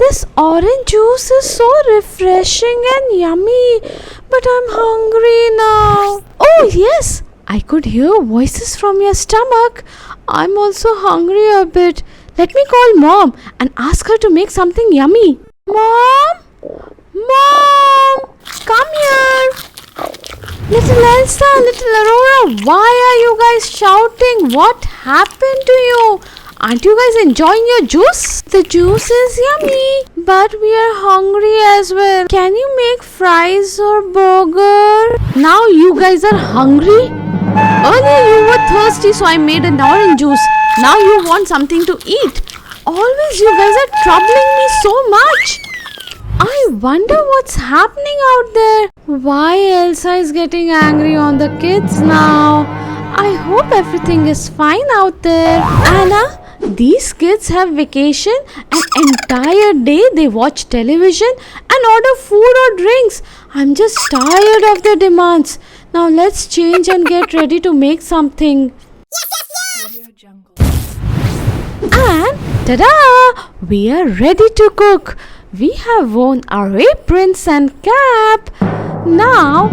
This orange juice is so refreshing and yummy, but I'm hungry now. Oh yes, I could hear voices from your stomach. I'm also hungry a bit. Let me call Mom and ask her to make something yummy. Mom? Mom! Come here! Little Elsa, Little Aurora, why are you guys shouting? What happened to you? Aren't you guys enjoying your juice? The juice is yummy, but we are hungry as well. Can you make fries or burger? Now you guys are hungry? Earlier you were thirsty, so I made an orange juice. Now you want something to eat. Always you guys are troubling me so much. I wonder what's happening out there. Why Elsa is getting angry on the kids now? I hope everything is fine out there. Anna, these kids have vacation. An entire day they watch television and order food or drinks. I'm just tired of their demands. Now let's change and get ready to make something. And ta-da! We are ready to cook. We have worn our aprons and cap. Now,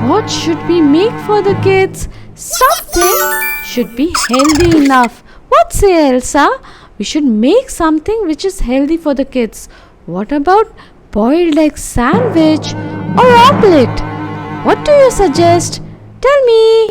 what should we make for the kids? Something should be healthy enough. What say, Elsa? We should make something which is healthy for the kids. What about boiled egg sandwich or omelette? What do you suggest? Tell me.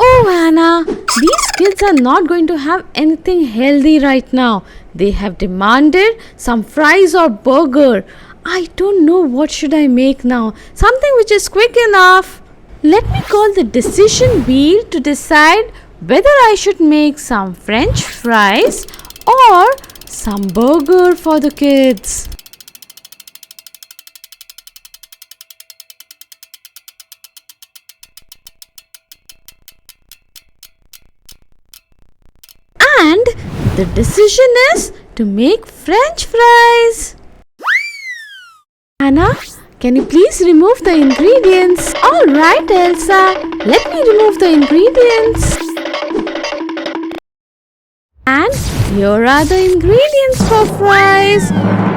Oh, Anna, these kids are not going to have anything healthy right now. They have demanded some fries or burger. I don't know what should I make now. Something which is quick enough. Let me call the decision wheel to decide whether I should make some French fries or some burger for the kids. And the decision is to make French fries. Anna, can you please remove the ingredients? Alright, Elsa, let me remove the ingredients. And here are the ingredients for fries.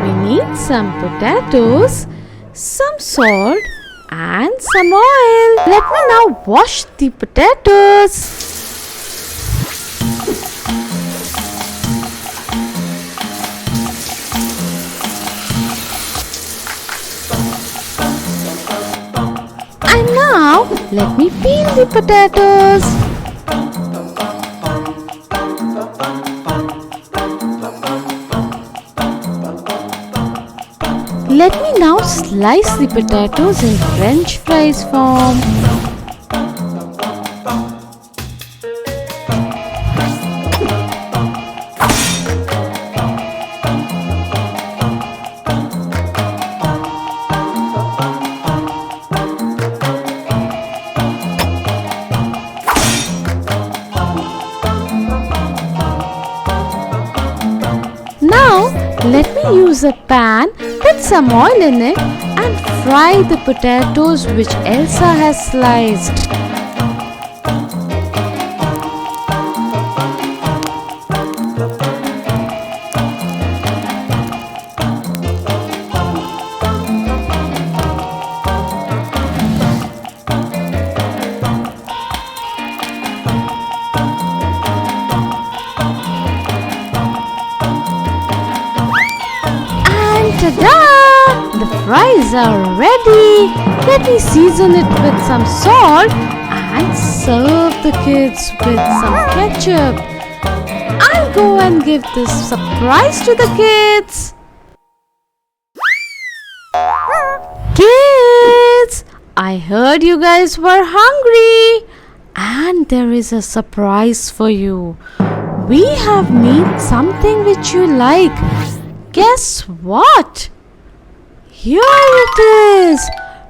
We need some potatoes, some salt and some oil. Let me now wash the potatoes. And now, let me peel the potatoes. Let me now slice the potatoes in French fries form. Now, let me use a pan, put some oil in it and fry the potatoes which Elsa has sliced. Ta-da! The fries are ready. Let me season it with some salt and serve the kids with some ketchup. I'll go and give this surprise to the kids. Kids, I heard you guys were hungry and there is a surprise for you. We have made something which you like. Guess what? Here it is!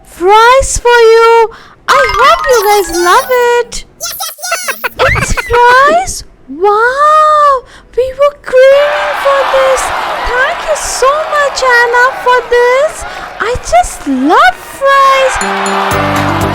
Fries for you! I hope you guys love it! It's fries? Wow! We were craving for this! Thank you so much, Anna, for this! I just love fries!